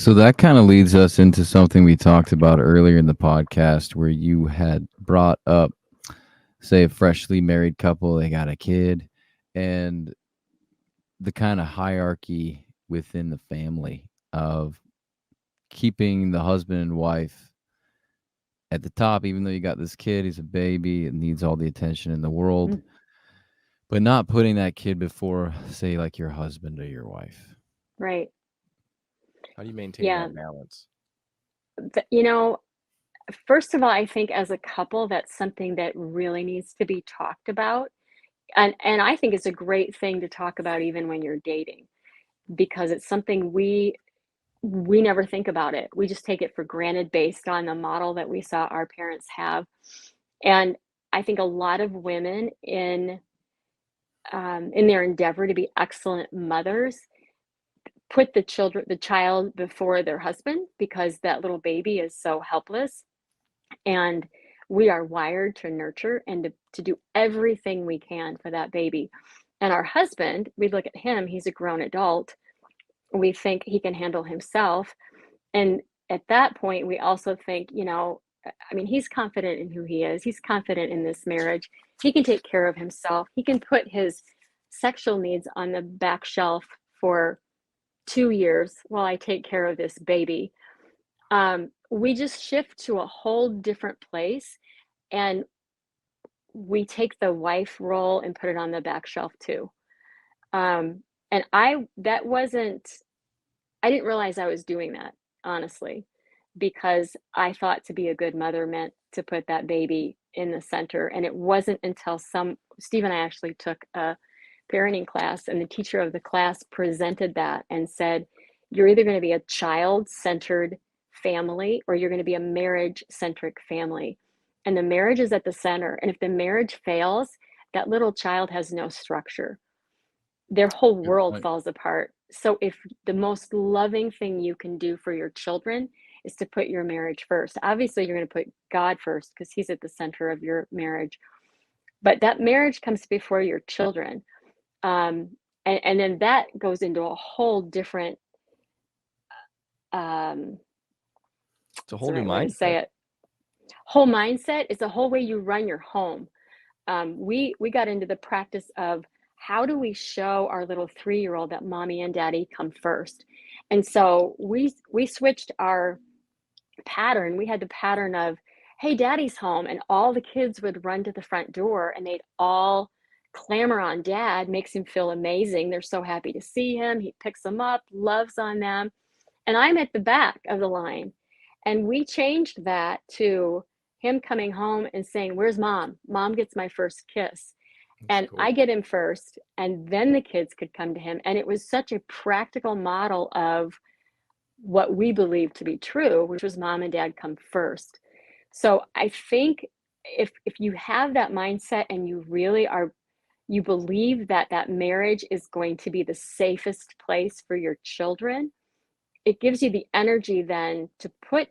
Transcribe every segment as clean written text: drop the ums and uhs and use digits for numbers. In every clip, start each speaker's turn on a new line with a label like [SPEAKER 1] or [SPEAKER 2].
[SPEAKER 1] So that kind of leads us into something we talked about earlier in the podcast where you had brought up, say, a freshly married couple, they got a kid, and the kind of hierarchy within the family of keeping the husband and wife at the top, even though you got this kid, he's a baby, it needs all the attention in the world,
[SPEAKER 2] Mm,
[SPEAKER 1] but not putting that kid before, say, like your husband or your wife.
[SPEAKER 2] right.
[SPEAKER 3] How do you maintain
[SPEAKER 2] Yeah.
[SPEAKER 3] that balance?
[SPEAKER 2] You know, first of all, I think as a couple, that's something that really needs to be talked about. And I think it's a great thing to talk about even when you're dating, because it's something we never think about it. We just take it for granted based on the model that we saw our parents have. And I think a lot of women in their endeavor to be excellent mothers put the child before their husband because that little baby is so helpless. And we are wired to nurture and to do everything we can for that baby. And our husband, we look at him, he's a grown adult. We think he can handle himself. And at that point, we also think, I mean, he's confident in who he is. He's confident in this marriage. He can take care of himself. He can put his sexual needs on the back shelf for 2 years while I take care of this baby. We just shift to a whole different place, and we take the wife role and put it on the back shelf too. And I didn't realize I was doing that, honestly, because I thought to be a good mother meant to put that baby in the center. And it wasn't until Steve and I actually took a parenting class, and the teacher of the class presented that and said, you're either going to be a child-centered family or you're going to be a marriage-centric family. And the marriage is at the center. And if the marriage fails, that little child has no structure. Their whole
[SPEAKER 1] Good
[SPEAKER 2] world
[SPEAKER 1] point.
[SPEAKER 2] falls apart. So if the most loving thing you can do for your children is to put your marriage first, obviously you're going to put God first because he's at the center of your marriage. But that marriage comes before your children. And then that goes into a whole different, um,
[SPEAKER 3] It's a
[SPEAKER 2] what's
[SPEAKER 3] whole
[SPEAKER 2] the
[SPEAKER 3] new
[SPEAKER 2] right way to
[SPEAKER 3] mindset.
[SPEAKER 2] say it? Whole mindset is the whole way you run your home. We got into the practice of how do we show our little 3-year-old that mommy and daddy come first. And so we switched our pattern. We had the pattern of, hey, daddy's home, and all the kids would run to the front door and they'd all clamor on dad, makes him feel amazing. They're so happy to see him. He picks them up, loves on them. And I'm at the back of the line. And we changed that to him coming home and saying, where's mom? Mom gets my first kiss.
[SPEAKER 3] That's
[SPEAKER 2] And I
[SPEAKER 3] cool.
[SPEAKER 2] get him first, and then the kids could come to him. And it was such a practical model of what we believed to be true, which was mom and dad come first. So I think if you have that mindset and you really are, you believe that that marriage is going to be the safest place for your children, it gives you the energy then to put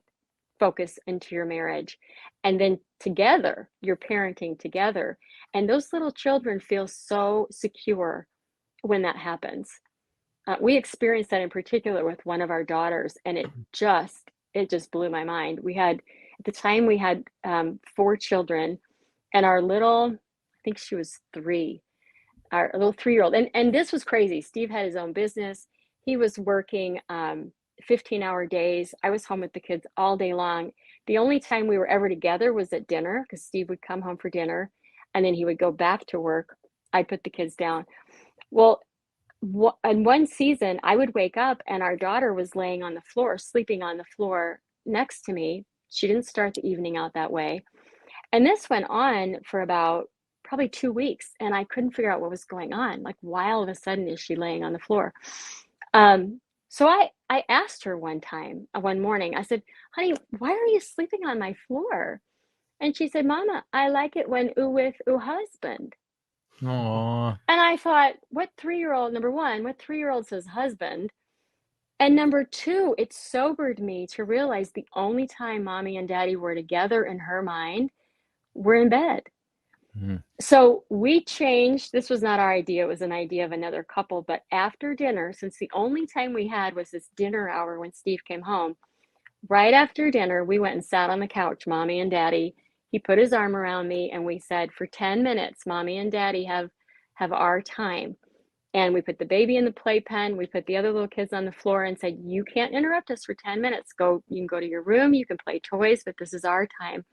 [SPEAKER 2] focus into your marriage, and then together you're parenting together, and those little children feel so secure when that happens. We experienced that in particular with one of our daughters, and it just blew my mind. At the time we had 4 children, and our little, I think she was 3, our little 3-year-old, and this was crazy. Steve had his own business. He was working 15-hour days. I was home with the kids all day long. The only time we were ever together was at dinner, because Steve would come home for dinner and then he would go back to work. I'd put the kids down. Well, in one season, I would wake up and our daughter was laying on the floor, sleeping on the floor next to me. She didn't start the evening out that way. And this went on for about probably 2 weeks, and I couldn't figure out what was going on. Like, why all of a sudden is she laying on the floor? So I asked her one morning, I said, honey, why are you sleeping on my floor? And she said, Mama, I like it when ooh with ooh husband.
[SPEAKER 1] Aw.
[SPEAKER 2] And I thought, number one, what 3-year-old says husband? And number two, it sobered me to realize the only time mommy and daddy were together in her mind were in bed.
[SPEAKER 1] Mhm.
[SPEAKER 2] So we changed, this was not our idea, it was an idea of another couple, but after dinner, since the only time we had was this dinner hour when Steve came home, right after dinner, we went and sat on the couch, mommy and daddy. He put his arm around me and we said, for 10 minutes, mommy and daddy have our time. And we put the baby in the playpen, we put the other little kids on the floor and said, you can't interrupt us for 10 minutes. You can go to your room, you can play toys, but this is our time.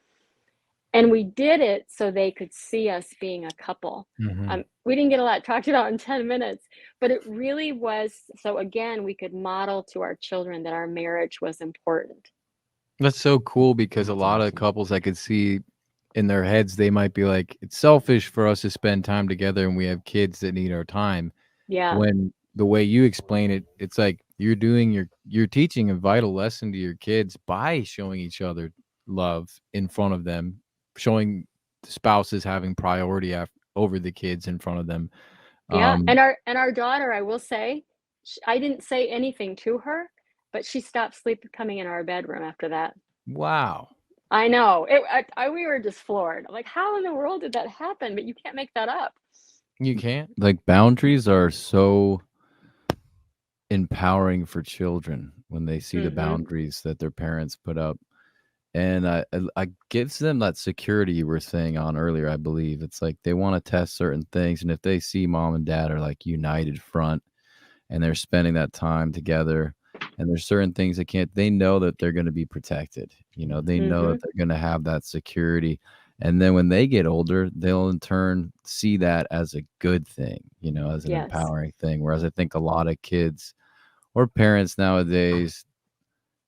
[SPEAKER 2] And we did it so they could see us being a couple.
[SPEAKER 1] Mhm.
[SPEAKER 2] We didn't get a lot talked about in 10 minutes, but it really was so, again, we could model to our children that our marriage was important.
[SPEAKER 1] That's so cool because a
[SPEAKER 3] That's
[SPEAKER 1] lot of
[SPEAKER 3] awesome.
[SPEAKER 1] couples I could see in their heads, they might be like, it's selfish for us to spend time together and we have kids that need our time.
[SPEAKER 2] Yeah.
[SPEAKER 1] When the way you explain it, it's like you're teaching a vital lesson to your kids by showing each other love in front of them, showing spouses having priority over the kids in front of them.
[SPEAKER 2] Yeah.
[SPEAKER 1] Um,
[SPEAKER 2] And our daughter, I will say, I didn't say anything to her, but she stopped coming in our bedroom after that.
[SPEAKER 1] wow.
[SPEAKER 2] I know. We were just floored. I'm like, how in the world did that happen? But you can't make that up.
[SPEAKER 1] You can't. Like boundaries are so empowering for children when they see the
[SPEAKER 2] Mm-hmm.
[SPEAKER 1] boundaries that their parents put up. And I gives them that security you were saying on earlier, I believe. It's like they want to test certain things. And if they see mom and dad are like united front and they're spending that time together and there's certain things they know that they're going to be protected. They know
[SPEAKER 2] Mm-hmm.
[SPEAKER 1] that they're going to have that security. And then when they get older, they'll in turn see that as a good thing, as an
[SPEAKER 2] Yes.
[SPEAKER 1] empowering thing. Whereas I think a lot of kids or parents nowadays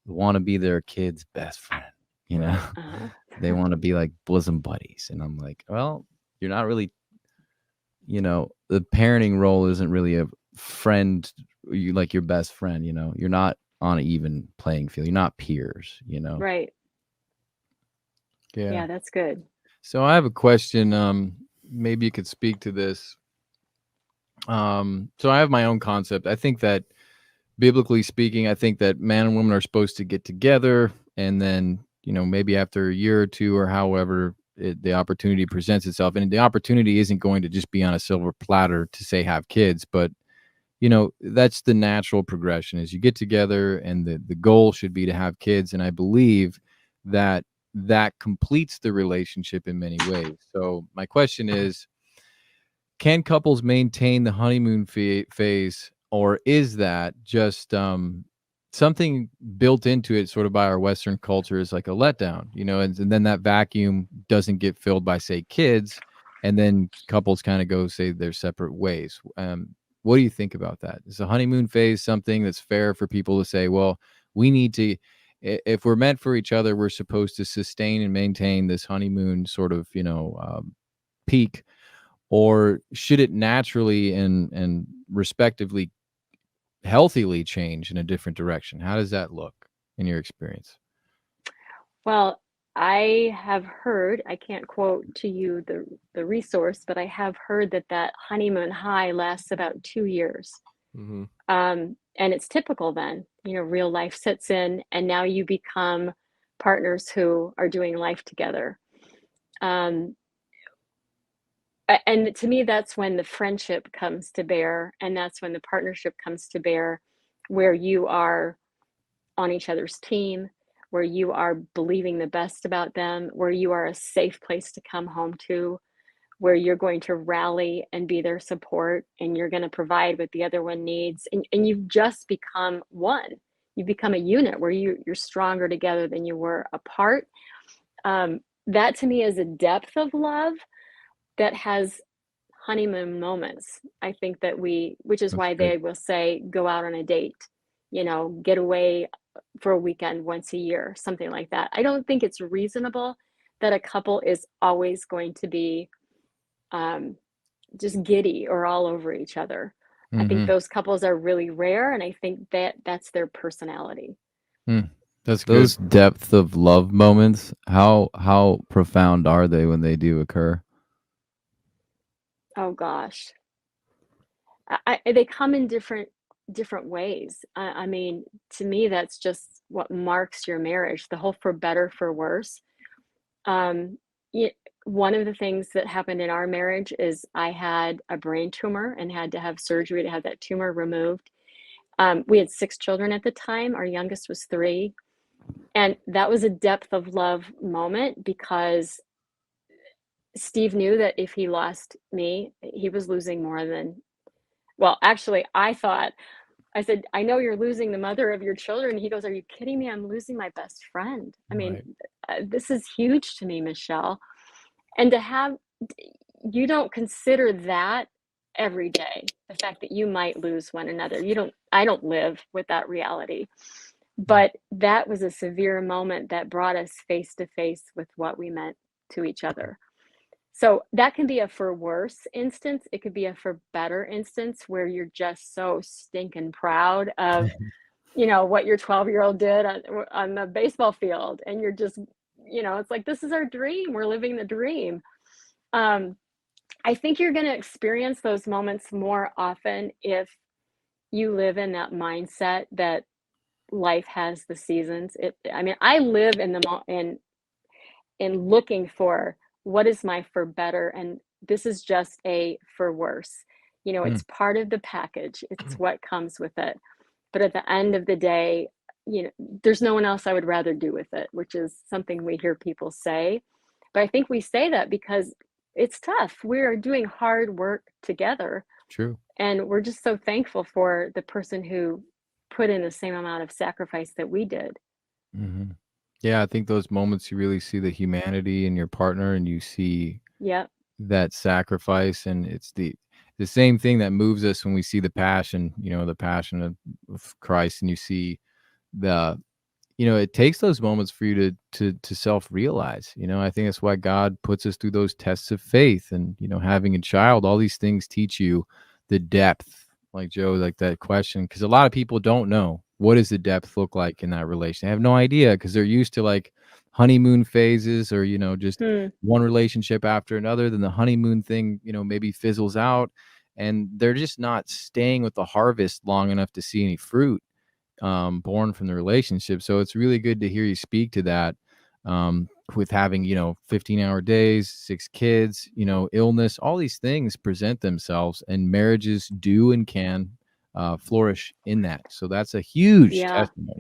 [SPEAKER 1] want to be their kid's best friend, you know?
[SPEAKER 2] Uh-huh.
[SPEAKER 1] They want to be like bosom buddies. And I'm like, well, you're not really, the parenting role isn't really a friend, you like your best friend, you're not on an even playing field. You're not peers.
[SPEAKER 2] Right.
[SPEAKER 1] Yeah.
[SPEAKER 2] Yeah, that's good.
[SPEAKER 1] So I have a question. Maybe you could speak to this. So I have my own concept. I think that biblically speaking, I think that man and woman are supposed to get together and then, maybe after a year or two or however the opportunity presents itself. And the opportunity isn't going to just be on a silver platter to say have kids, but that's the natural progression is you get together and the goal should be to have kids. And I believe that that completes the relationship in many ways. So my question is, can couples maintain the honeymoon phase, or is that just something built into it sort of by our Western culture is like a letdown, and then that vacuum doesn't get filled by, say, kids, and then couples kind of go, say, their separate ways. What do you think about that? Is the honeymoon phase something that's fair for people to say, well, we need to, if we're meant for each other, we're supposed to sustain and maintain this honeymoon sort of, peak, or should it naturally and respectively healthily change in a different direction? How does that look in your experience?
[SPEAKER 2] Well, I have heard, I can't quote to you the resource, but I have heard that honeymoon high lasts about 2 years.
[SPEAKER 3] Mm-hmm.
[SPEAKER 2] And it's typical then, real life sits in, and now you become partners who are doing life together. Um, and to me, that's when the friendship comes to bear, and that's when the partnership comes to bear, where you are on each other's team, where you are believing the best about them, where you are a safe place to come home to, where you're going to rally and be their support, and you're going to provide what the other one needs. And you've just become one. You become a unit where you're stronger together than you were apart. That to me is a depth of love that has honeymoon moments. I think that which is
[SPEAKER 1] That's
[SPEAKER 2] why
[SPEAKER 1] good.
[SPEAKER 2] they will say, go out on a date, get away for a weekend once a year, something like that. I don't think it's reasonable that a couple is always going to be um, just giddy or all over each other. I think
[SPEAKER 1] Mm-hmm.
[SPEAKER 2] those couples are really rare, and I think that that's their personality.
[SPEAKER 1] That's good. Those depth of love moments, how profound are they when they do occur?
[SPEAKER 2] Oh gosh, they come in different ways. I mean, to me, that's just what marks your marriage. The whole for better, for worse. Um, y- one of the things that happened in our marriage is I had a brain tumor and had to have surgery to have that tumor removed. We had 6 children at the time. Our youngest was 3. And that was a depth of love moment because Steve knew that if he lost me, he was losing more than, well, actually, I said, I know you're losing the mother of your children. He goes, are you kidding me? I'm losing my best friend. I mean, this is huge to me, Michelle. And to have, you don't consider that every day, the fact that you might lose one another. I don't live with that reality. But that was a severe moment that brought us face to face with what we meant to each other. So that can be a for worse instance. It could be a for better instance where you're just so stinking proud of, what your 12-year-old did on the baseball field. And you're just, it's like, this is our dream. We're living the dream. I think you're going to experience those moments more often if you live in that mindset that life has the seasons. I live in looking for what is my for better, and this is just a for worse. It's part of the package. It's what comes with it. But at the end of the day, there's no one else I would rather do with it, which is something we hear people say. But I think we say that because it's tough. We are doing hard work together.
[SPEAKER 1] True.
[SPEAKER 2] And we're just so thankful for the person who put in the same amount of sacrifice that we did.
[SPEAKER 1] Mm-hmm. Yeah, I think those moments you really see the humanity in your partner, and you see that sacrifice, and it's the same thing that moves us when we see the passion, the passion of Christ, and you see the, it takes those moments for you to self-realize. I think that's why God puts us through those tests of faith, and having a child, all these things teach you the depth, like Joe, like that question, because a lot of people don't know what does the depth look like in that relation. They have no idea because they're used to like honeymoon phases, or just one relationship after another. Then the honeymoon thing maybe fizzles out, and they're just not staying with the harvest long enough to see any fruit born from the relationship. So it's really good to hear you speak to that, with having 15-hour days, 6 kids, illness, all these things present themselves, and marriages do and can flourish in that. So that's a huge testimony.